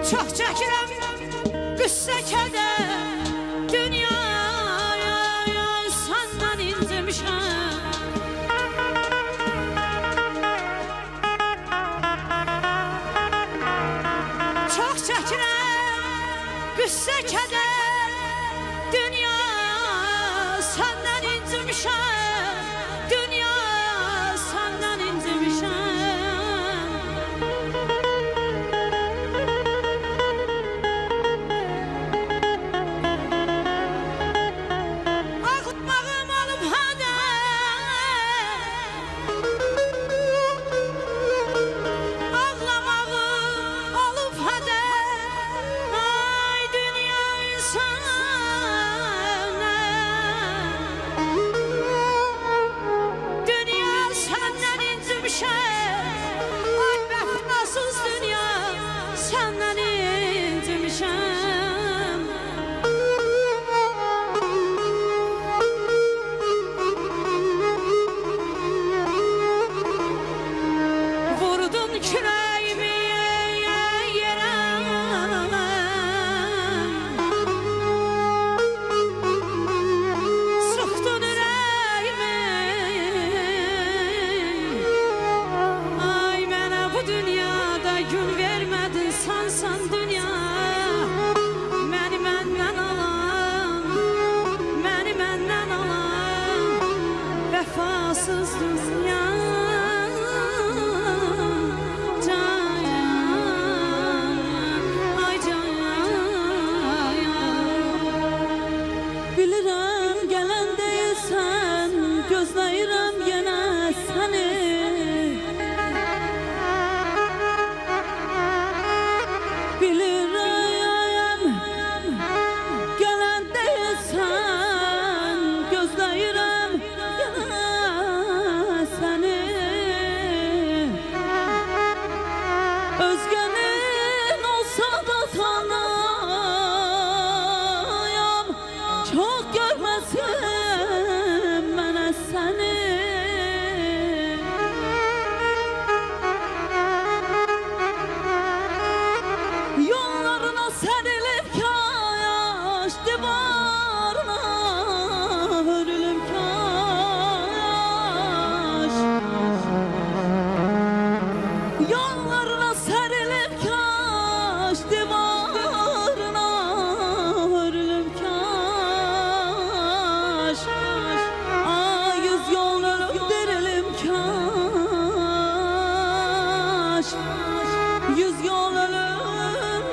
Çox çəkirəm qüssə kədər, dünyaya səndən incimişəm. Çox çəkirəm qüssə kədər, dünyaya səndən incimişəm. Dünyaya səndən incimişəm. Vefasız dünya, can, ay can. Bilirəm gələn deyilsən, gözləyirəm yenə səni. Bilirəm gələn deyilsən, gözləyirəm səni. Özgənin olsa da tanıyam, çox görməsin mənə səni. Yollarına sərilib kaş, divarına hörülüm kaş. Yollarına sərilib kaş, divarına hörülüm kaş. Ay yüz yol ölüp dirilim kaş. Yüz yol ölüp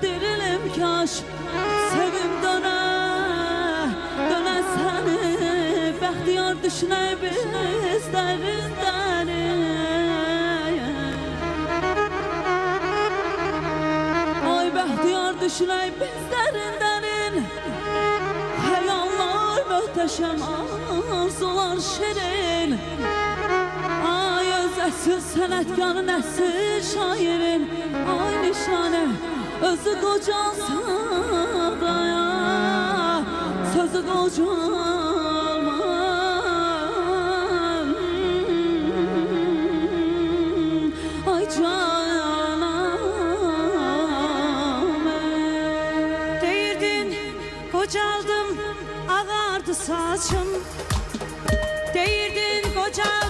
dirilim kaş. Sevim döne səni, bəxtiyar düşünə bizlərindən. Ay bəxtiyar düşünə bizlərindən. Xəyallar möhtəşəm, arzular şirin. Ay özəksiz sənətkarın, əsl şairin. Ay nişanə özü qocalsa da ya, sözü qocalmaz. Ay canım, Deyirdin qocaldım, ağardı saçım. Deyirdin qocaldım,